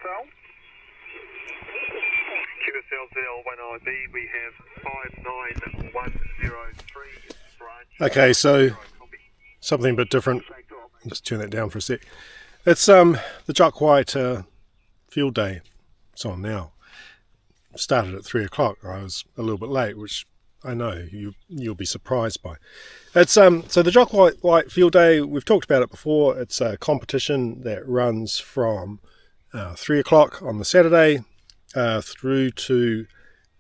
QSL? QSL01IB, we have 59103 branch. Okay, so something a bit different. Just turn that down for a sec. It's the Jock White field day. It's on now. Started at 3 o'clock. I was a little bit late, which I know you'll be surprised by. It's so the Jock White field day. We've talked about it before. It's a competition that runs from 3 o'clock on the Saturday through to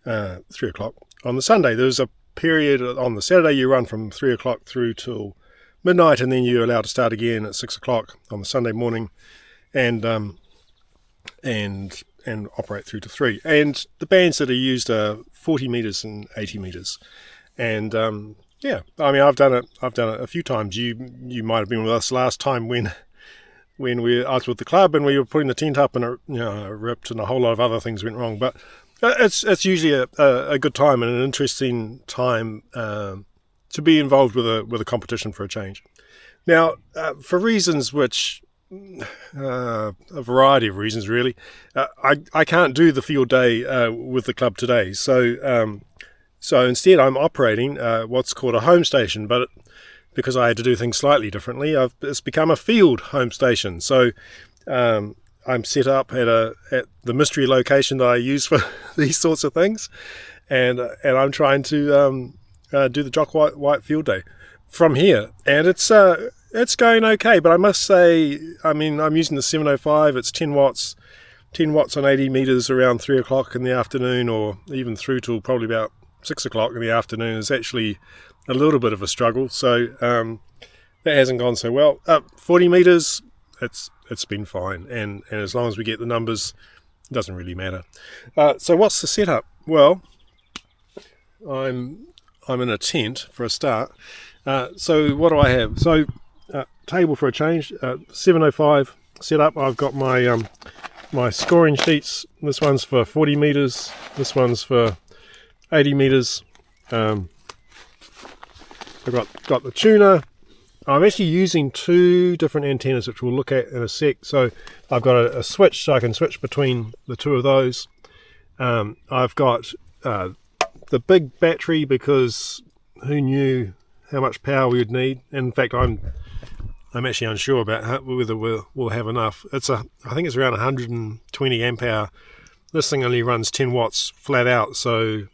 3 o'clock on the Sunday. There's a period on the Saturday you run from 3 o'clock through till midnight, and then you're allowed to start again at 6 o'clock on the Sunday morning, and operate through to 3. And the bands that are used are 40 metres and 80 metres. And yeah, I mean, I've done it a few times. You might have been with us last time when I was with the club and we were putting the tent up and it ripped and a whole lot of other things went wrong. But it's usually a good time and an interesting time to be involved with a competition for a change. Now, for reasons which a variety of reasons really, I can't do the field day with the club today. So instead I'm operating what's called a home station, but because I had to do things slightly differently, it's become a field home station. So I'm set up at the mystery location that I use for these sorts of things, and I'm trying to do the Jock White field day from here, and it's going okay. But I must say, I mean, I'm using the 705. It's 10 watts on 80 metres around 3 o'clock in the afternoon, or even through till probably about 6 o'clock in the afternoon. Is actually a little bit of a struggle. So that hasn't gone so well. 40 metres, it's been fine, and as long as we get the numbers, it doesn't really matter. So what's the setup? Well, I'm in a tent for a start. So what do I have? So table for a change, 705 setup. I've got my my scoring sheets. This one's for 40 metres. This one's for 80 metres. I've got the tuner. I'm actually using 2 different antennas, which we'll look at in a sec. So I've got a switch, so I can switch between the 2 of those. I've got the big battery, because who knew how much power we would need. And in fact, I'm actually unsure about whether we'll have enough. I think it's around 120 amp hour. This thing only runs 10 watts flat out, so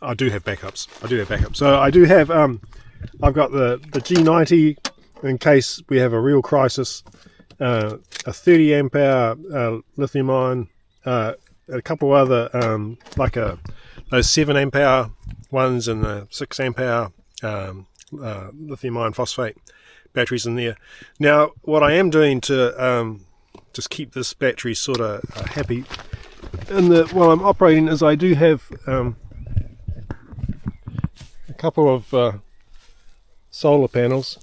I do have backups. So I do have, I've got the G90 in case we have a real crisis, a 30 amp hour lithium ion, a couple other, those 7 amp hour ones, and the 6 amp hour lithium ion phosphate batteries in there. Now, what I am doing to just keep this battery sort of happy while I'm operating is I do have a couple of solar panels.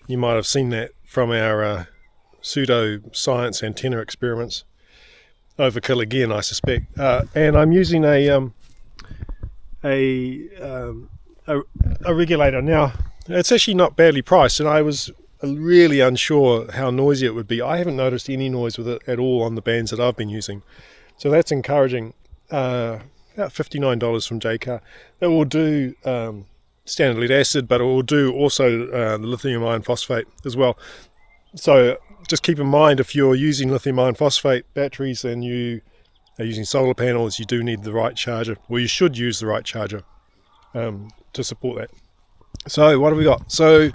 You might have seen that from our pseudo-science antenna experiments. Overkill again, I suspect. And I'm using a regulator. Now, it's actually not badly priced, and I was really unsure how noisy it would be. I haven't noticed any noise with it at all on the bands that I've been using, so that's encouraging. About $59 from JCar. It will do standard lead acid, but it will do also the lithium iron phosphate as well. So just keep in mind, if you're using lithium iron phosphate batteries and you are using solar panels, you do need the right charger. Well, you should use the right charger to support that. So what have we got? So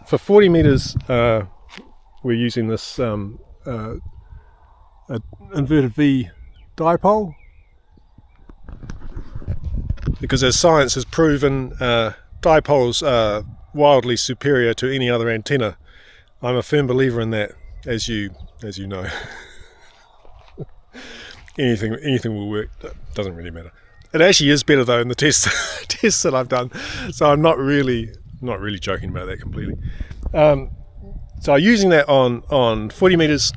for 40 meters, we're using this inverted V dipole, because as science has proven, dipoles are wildly superior to any other antenna. I'm a firm believer in that, as you know. anything will work. Doesn't really matter. It actually is better though in the tests that I've done. So I'm not really joking about that completely. So I'm using that on 40 meters,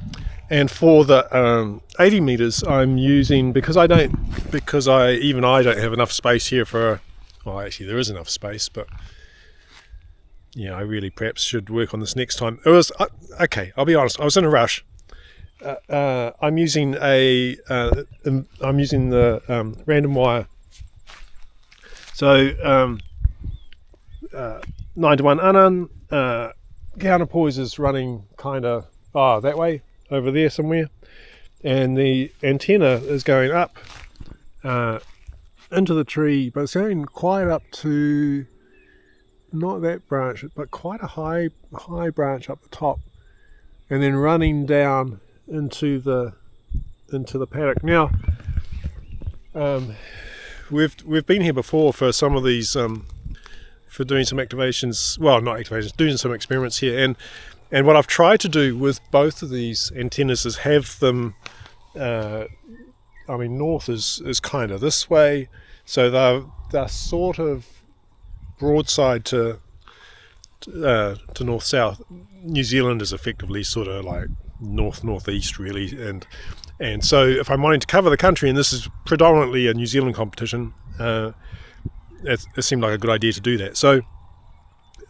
and for the 80 meters I'm using, because I don't have enough space here for. Well, actually there is enough space, but yeah, I really perhaps should work on this next time. It was okay. I'll be honest. I was in a rush. I'm using the random wire. So 9 to 1 unan. Counterpoise is running kind of that way over there somewhere, and the antenna is going up into the tree, but it's going quite up to not that branch, but quite a high branch up the top, and then running down into the paddock. Now, we've been here before for some of these for doing some activations. Well, not activations, doing some experiments here, and what I've tried to do with both of these antennas is have them. North is kind of this way, so they're sort of broadside to north-south. New Zealand is effectively sort of like north-northeast really, and so if I'm wanting to cover the country, and this is predominantly a New Zealand competition, it seemed like a good idea to do that. So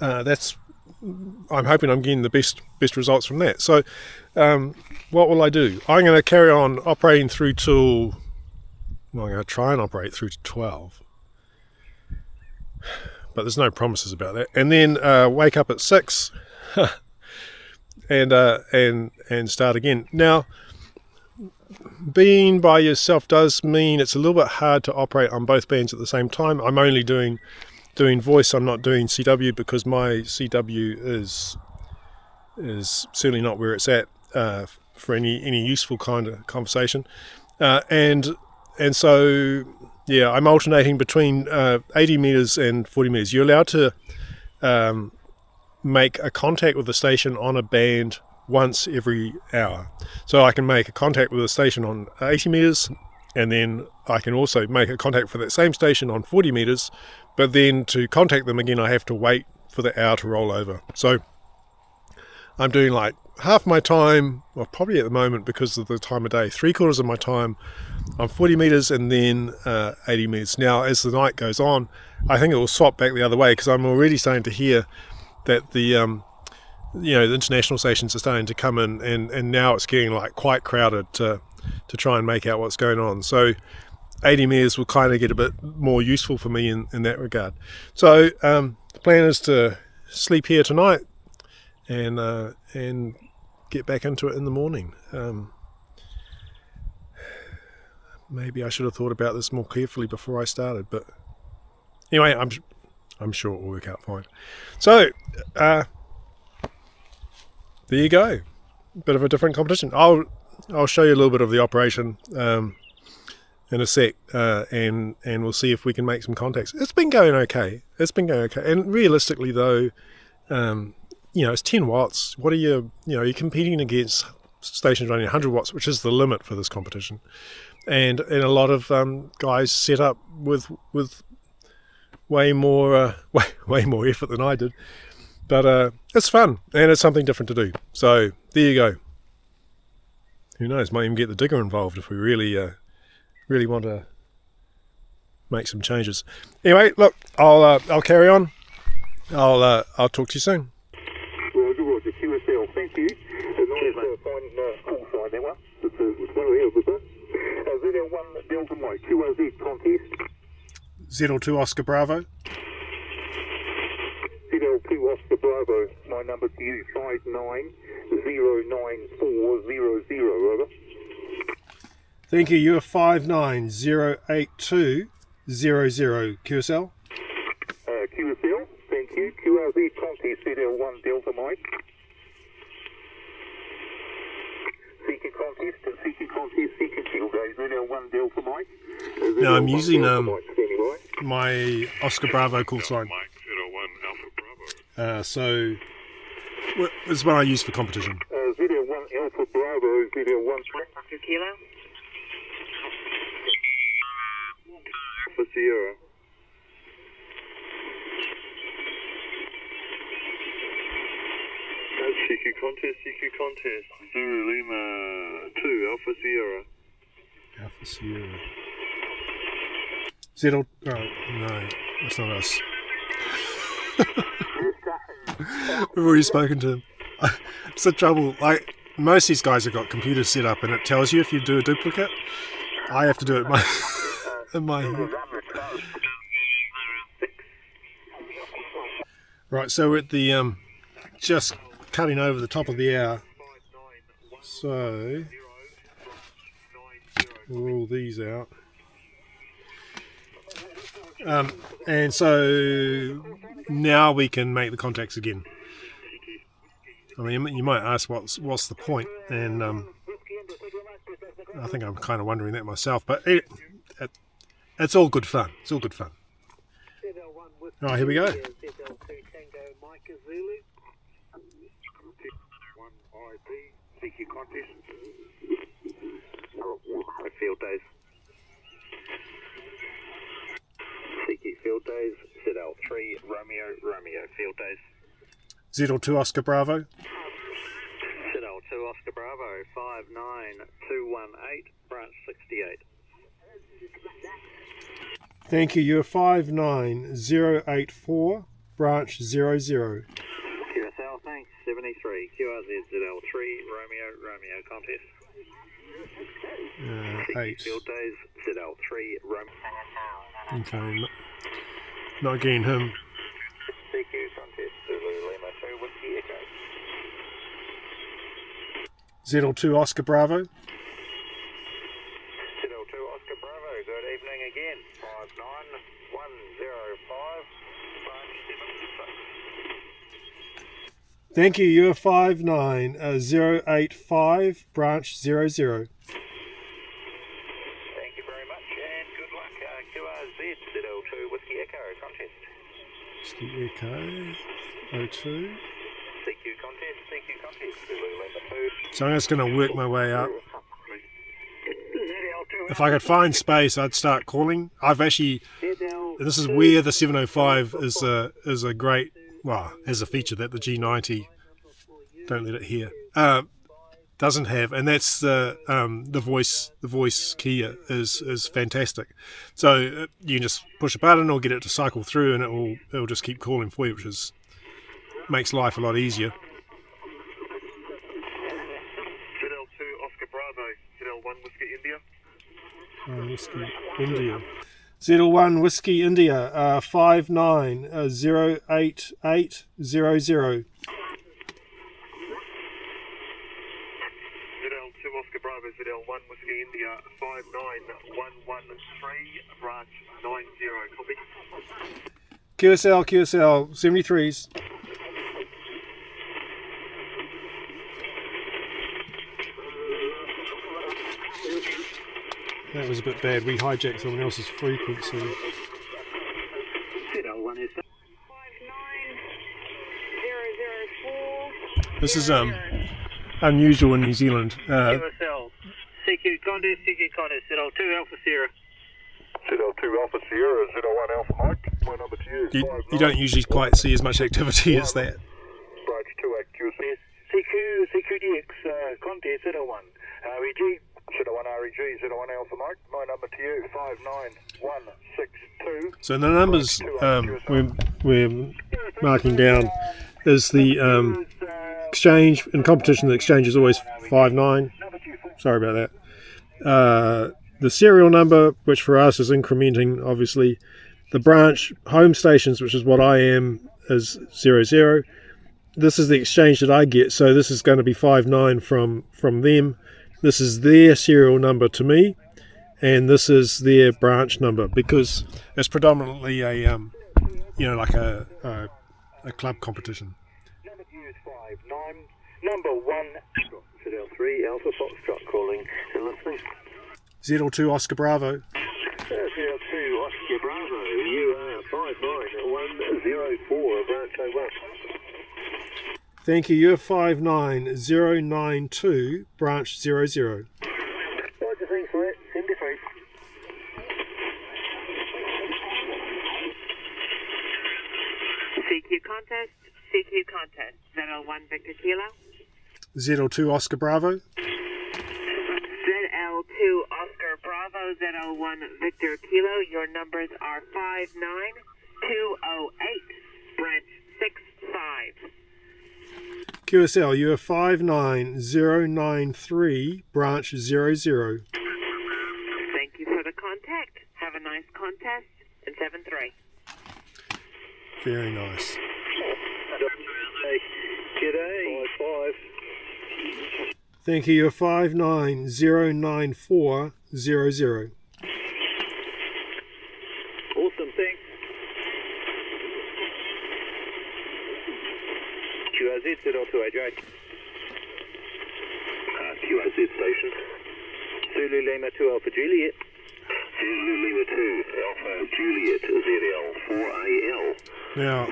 I'm hoping I'm getting the best results from that. So what will I do? I'm going to carry on operating through till, I'm going to try and operate through to 12. But there's no promises about that. And then wake up at 6 and start again. Now, being by yourself does mean it's a little bit hard to operate on both bands at the same time. I'm only doing voice. I'm not doing CW because my CW is certainly not where it's at for any useful kind of conversation. And so yeah, I'm alternating between 80 meters and 40 meters. You're allowed to make a contact with the station on a band once every hour. So I can make a contact with a station on 80 meters, and then I can also make a contact for that same station on 40 meters, but then to contact them again I have to wait for the hour to roll over. So I'm doing like half my time, well probably at the moment because of the time of day, 3/4 of my time on 40 meters and then 80 meters. Now as the night goes on, I think it will swap back the other way, because I'm already starting to hear that the international stations are starting to come in, and now it's getting like quite crowded to try and make out what's going on. So 80 meters will kind of get a bit more useful for me in that regard. So the plan is to sleep here tonight and get back into it in the morning. Maybe I should have thought about this more carefully before I started, but anyway, I'm sure it will work out fine. So there you go. Bit of a different competition. I'll show you a little bit of the operation in a sec, and we'll see if we can make some contacts. It's been going okay. And realistically, though, it's 10 watts. What are you're competing against stations running 100 watts, which is the limit for this competition. And a lot of guys set up with way more effort than I did. But it's fun, and it's something different to do. So there you go. Who knows? Might even get the digger involved if we really want to make some changes. Anyway, look, I'll carry on. I'll talk to you soon. Roger, QSL. Thank you. Nice finding call sign that one. It's one of the others, sir. ZL1 Delta Mike, QRZ contest. ZL2 Oscar Bravo. ZL2 Oscar Bravo, my number to you, 59094000, over. Thank you, you're 5908200 QSL. QSL, thank you. QRZ contest, ZL1 Delta Mike. Seeking contest, seeking kill days, ZL1 Delta Mike. No, I'm using my Oscar Bravo call sign. So this is what I use for competition. ZL1 Alpha Bravo, ZL1 Kilo. Alpha Sierra. CQ contest. Zero Lima 2 Alpha Sierra. Alpha Sierra. ZL. Oh, no, that's not us. We've already spoken to him. It's the trouble. most of these guys have got computers set up and it tells you if you do a duplicate. I have to do it in my head. Right, so we're at the just cutting over the top of the hour. So we'll rule these out. And so now we can make the contacts again. I mean, you might ask what's the point, and I think I'm kind of wondering that myself. But it's all good fun. It's all good fun. All right, here we go. Field days. CQ field days. ZL3 Romeo field days. ZL2 Oscar Bravo. ZL2 Oscar Bravo 59218 branch 68. Thank you. You're 59084 branch 00. QSL, thanks. 73 QRZ ZL3 Romeo contest. 8. Field days ZL3 Romeo. Okay, not getting him. CQ contest Zulu Lima 2 Whiskey Echo. ZL2 Oscar Bravo. ZL2 Oscar Bravo, good evening again. 59105 branch 76. Thank you. You're 59085 branch 00. Thank you very much and good luck. QRZ ZL2 Whiskey Echo contest. Whiskey Echo 02. CQ contest Zulu Lima 2. So I'm just going to work my way up. If I could find space, I'd start calling. I've actually, this is where the 705 is a great, well, has a feature that the G90, don't let it hear, doesn't have, and that's the voice key is fantastic. So you can just push a button or get it to cycle through, and it'll just keep calling for you, which makes life a lot easier. ZL2 Oscar Bravo, ZL1 Whiskey India. Whiskey India. ZL1 Whiskey India 5908800. ZL2 Oscar Bravo, ZL1 Whiskey India 59113 branch 90. Copy. QSL 73s. That was a bit bad. We hijacked someone else's frequency. ZL1 is 59004. This is unusual in New Zealand. QSL. CQ contest, ZL2 Alpha Sierra. ZL2 Alpha Sierra, ZL1 Alpha Mike. My number to you. You don't usually quite see as much activity as that. Branch 2 at QC. CQDX contest, ZL1 REG. ZL1 REG, ZL1 Alpha Mike. My number to you, 59162. So the numbers we're marking down is the exchange. In competition, the exchange is always 59. Sorry about that. The serial number, which for us is incrementing, obviously. The branch home stations, which is what I am, is 00. This is the exchange that I get, so this is going to be 59 from them. This is their serial number to me, and this is their branch number, because it's predominantly a like a club competition. Number to you is 59. Number 1. ZL3 Alpha Foxtrot calling and listening. ZL2 Oscar Bravo. ZL2 Oscar Bravo, you are 59104 branch 01. Thank you. You're 59092 branch 00. Roger, thanks for it. 73. CQ contest, ZL1 Victor Kilo. ZL2 Oscar Bravo. ZL2 Oscar Bravo, ZL1 Victor Kilo. Your numbers are 59208, branch 65. QSL, you are 59093, branch 00. Thank you for the contact. Have a nice contest in 7-3. Very nice. G'day. 5-5. Thank you, you're 5909400. Awesome, thanks. QRZ 228J. QRZ station. Zulu Lima 2 Alpha Juliet. Zulu Lima 2 Alpha Juliet ZL 4AL. Now,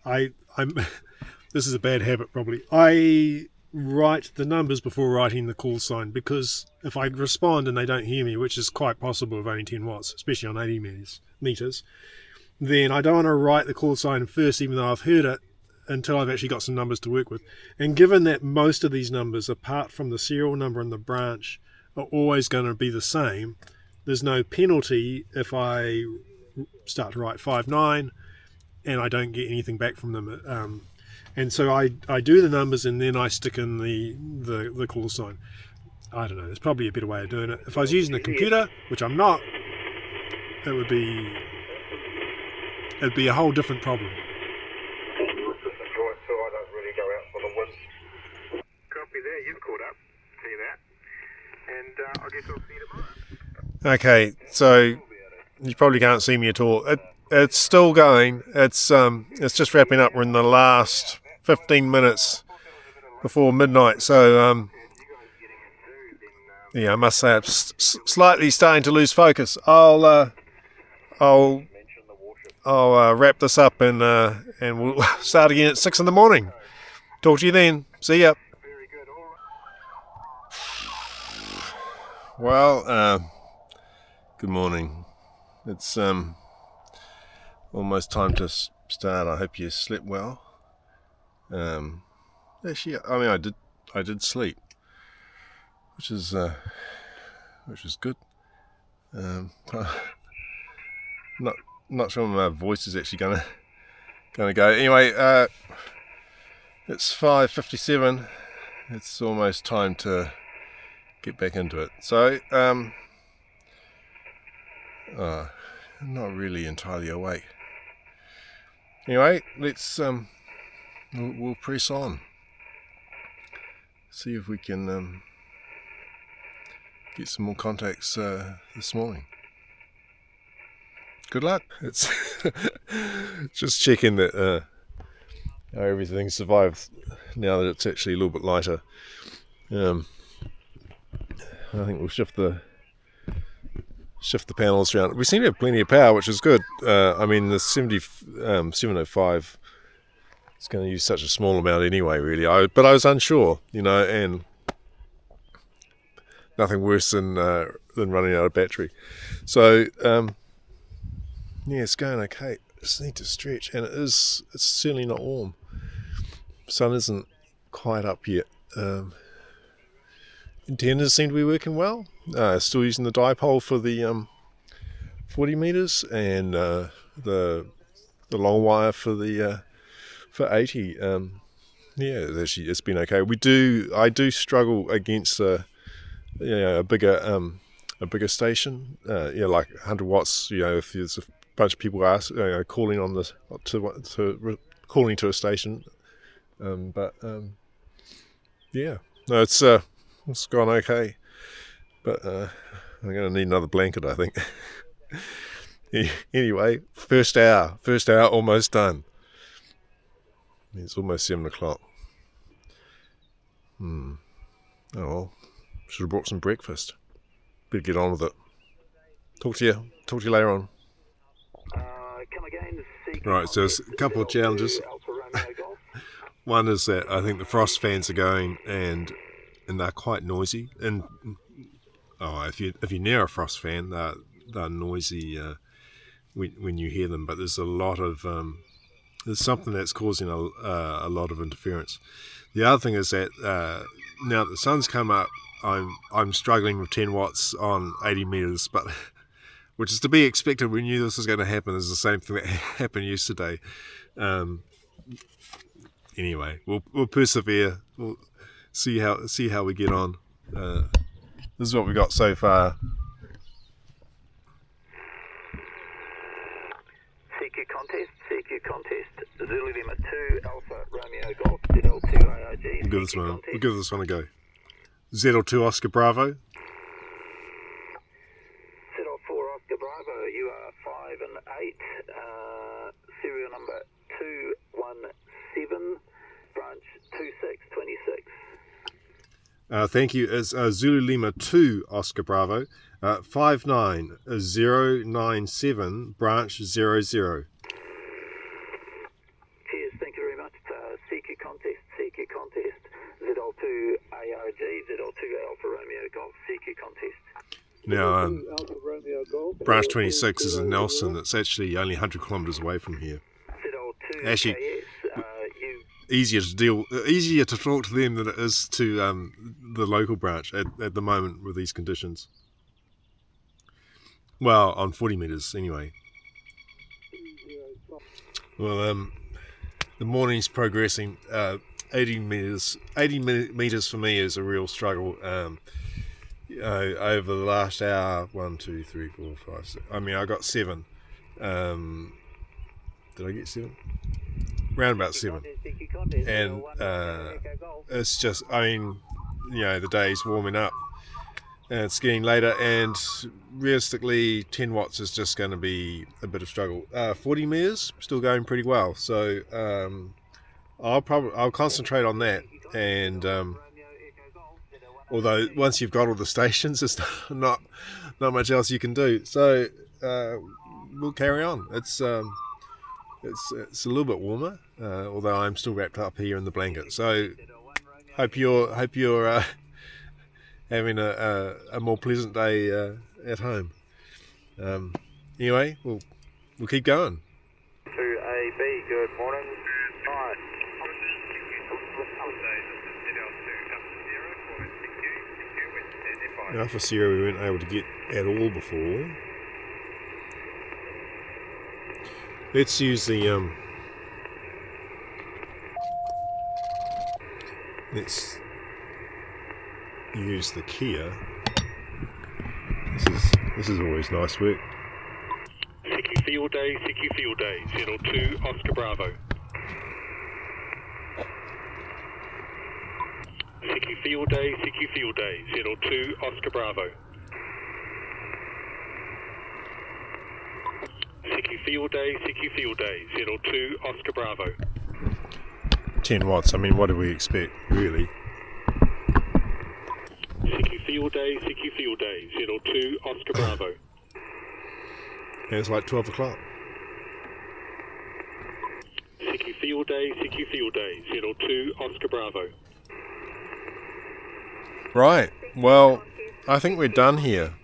I'm this is a bad habit probably. I write the numbers before writing the call sign, because if I respond and they don't hear me, which is quite possible with only 10 watts, especially on 80 meters, then I don't want to write the call sign first, even though I've heard it, until I've actually got some numbers to work with. And given that most of these numbers, apart from the serial number and the branch, are always going to be the same, there's no penalty if I start to write 59 and I don't get anything back from them. And so I do the numbers and then I stick in the call sign. I don't know, there's probably a better way of doing it. If I was using a computer, which I'm not, it'd be a whole different problem. Copy there, you've caught up. See that? And I guess I'll see you tomorrow. Okay, so you probably can't see me at all. It's still going. It's just wrapping up. We're in the last 15 minutes before midnight. So yeah, I must say I'm slightly starting to lose focus. I'll wrap this up and we'll start again at 6 in the morning. Talk to you then. See ya. Well, good morning. It's almost time to start. I hope you slept well. Actually, I mean, I did sleep, which is good. Not sure my voice is actually gonna go. Anyway, it's 5:57. It's almost time to get back into it. So, I'm not really entirely awake. Anyway, let's we'll press on. See if we can get some more contacts this morning. Good luck. It's just checking that how everything survived now that it's actually a little bit lighter. I think we'll shift the panels around. We seem to have plenty of power, which is good. I mean, the 705 is going to use such a small amount anyway, really. But I was unsure, and nothing worse than running out of battery. So, yeah, it's going okay. I just need to stretch, and it's certainly not warm. Sun isn't quite up yet. Antennas seem to be working well. Still using the dipole for the 40 meters and the long wire for the for 80. Yeah, actually it's been okay. I do struggle against a bigger station. Like 100 watts. If there's a bunch of people calling on calling to a station. Yeah, no, it's gone okay, but I'm going to need another blanket, I think. Anyway, first hour almost done. It's almost 7 o'clock. Oh well, should have brought some breakfast. Better get on with it. Talk to you later on. Right, so there's a couple of challenges. One is that I think the frost fans are going and they're quite noisy. And if you're near a frost fan, they're noisy when you hear them. But there's a lot of there's something that's causing a lot of interference. The other thing is that now that the sun's come up, I'm struggling with 10 watts on 80 meters, but which is to be expected. We knew this was going to happen. It's the same thing that happened yesterday. anyway, we'll persevere. We'll see how we get on. This is what we got so far. CQ contest, Zulu Lima 2, Alpha Romeo Golf, ZL2 ARG. We'll give this one a go. ZL2 Oscar Bravo. ZL4 Oscar Bravo, you are 5 and 8, serial number 217, branch 2626. Thank you. It's Zulu Lima 2 Oscar Bravo, 59097, branch 00. Cheers, thank you very much. CQ contest, ZL2 ARG, ZL2 Alpha Romeo Golf, CQ contest. Now, branch 26 is in Nelson. It's actually only 100 kilometres away from here. ZL2 Actually, KS, easier to talk to them than it is to the local branch at the moment with these conditions. Well, on 40 metres anyway. Well, the morning's progressing. 80 metres for me is a real struggle. Over the last hour, 1, 2, 3, 4, 5, 6. I mean, I got 7. Did I get 7? Round about 7. And it's just, I mean, the day's warming up and it's getting later, and realistically 10 watts is just going to be a bit of struggle. 40 metres still going pretty well, so I'll concentrate on that. And although once you've got all the stations, there's not much else you can do, so we'll carry on. It's a little bit warmer, although I'm still wrapped up here in the blanket. So hope you're having a more pleasant day at home. Anyway, we'll keep going. 2AB, good morning. Hi. Alpha Sierra we weren't able to get at all before. Let's use the let's use the Kia. This is always nice work. CQ Field Day, ZL2 Oscar Bravo. CQ Field Day, ZL2 Oscar Bravo. CQ Field Day, ZL2 Oscar Bravo. 10 watts, I mean, what do we expect, really? CQ Field Day, ZL2 Oscar Bravo. And it's like 12 o'clock. CQ Field Day, ZL2 Oscar Bravo. Right, well, I think we're done here.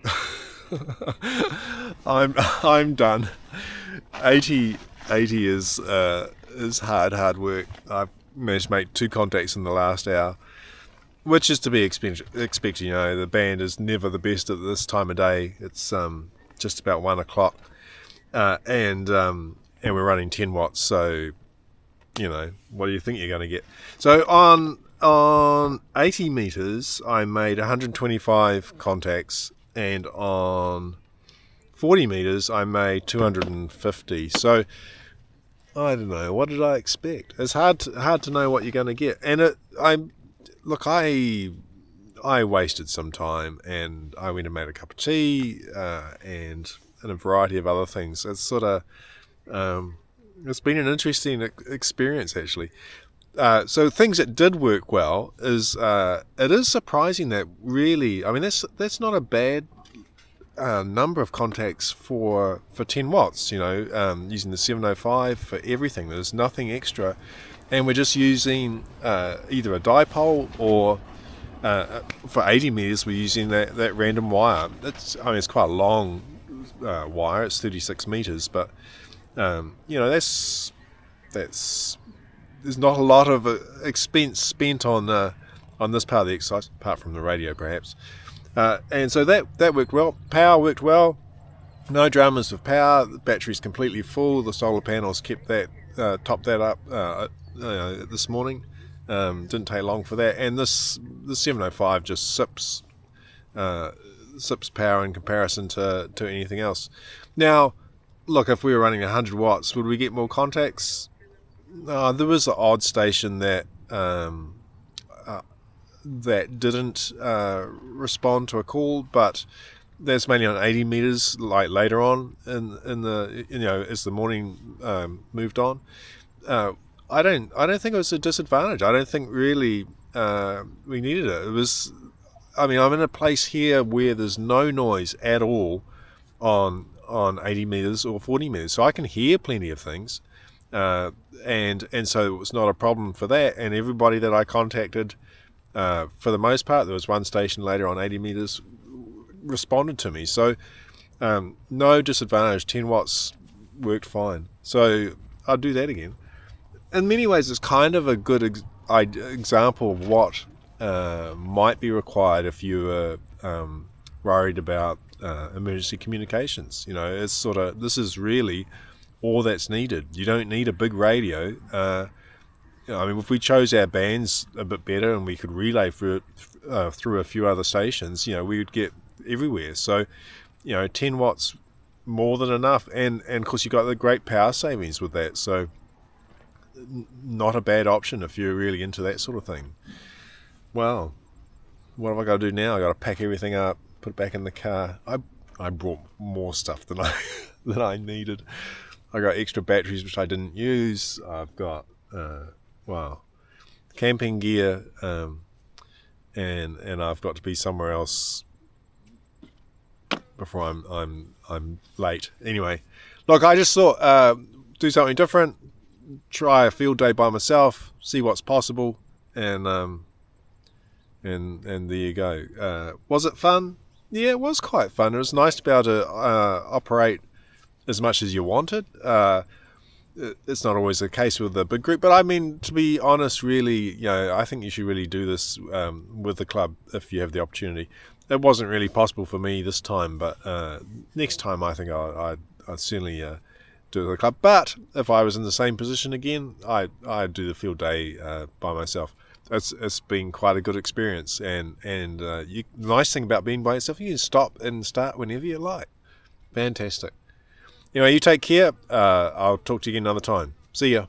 I'm done. 80 is hard work. I've managed to make 2 contacts in the last hour, which is to be expected. The band is never the best at this time of day. It's just about 1 o'clock, and we're running 10 watts. So, what do you think you're going to get? So on 80 meters, I made 125 contacts, and on 40 meters, I made 250. So I don't know. What did I expect? It's hard to know what you're going to get. And I wasted some time, and I went and made a cup of tea and a variety of other things. It's sort of it's been an interesting experience, actually. So things that did work well is it is surprising that really, I mean, that's not a bad number of contacts for 10 watts, using the 705 for everything. There's nothing extra, and we're just using either a dipole or for 80 meters we're using that random wire. It's quite a long wire. It's 36 meters, but that's there's not a lot of expense spent on this part of the exercise, apart from the radio perhaps. And so that worked well. Power worked well. No dramas with power. The battery's completely full. The solar panels kept that, topped that up this morning. Didn't take long for that, and the 705 just sips power in comparison to anything else. Now, look, if we were running 100 watts, would we get more contacts? There was the odd station that didn't respond to a call, but that's mainly on 80 meters. Like later on in the as the morning moved on, I don't think it was a disadvantage. I don't think really we needed it. It was. I mean, I'm in a place here where there's no noise at all on 80 meters or 40 meters, so I can hear plenty of things, and so it was not a problem for that. And everybody that I contacted, for the most part, there was one station later on 80 meters, responded to me. So no disadvantage. 10 watts worked fine. So I'll do that again. In many ways, it's kind of a good example of what might be required if you were worried about emergency communications. It's sort of, this is really all that's needed. You don't need a big radio. I mean, if we chose our bands a bit better and we could relay through a few other stations, we would get everywhere. So 10 watts more than enough, and of course you got the great power savings with that, so not a bad option if you're really into that sort of thing. Well, what have I got to do now? I got to pack everything up, put it back in the car. I brought more stuff than I needed. I got extra batteries which I didn't use. I've got camping gear, and I've got to be somewhere else before I'm late. Anyway, look, I just thought do something different, try a field day by myself, see what's possible, and there you go. Was it fun? Yeah, it was quite fun. It was nice to be able to operate as much as you wanted. It's not always the case with the big group, but I mean, to be honest, really, I think you should really do this with the club if you have the opportunity. It wasn't really possible for me this time, but next time I think I'd certainly do it with the club. But if I was in the same position again, I'd do the field day by myself. It's been quite a good experience, and the nice thing about being by yourself, you can stop and start whenever you like. Fantastic. Anyway, you take care. I'll talk to you again another time. See ya.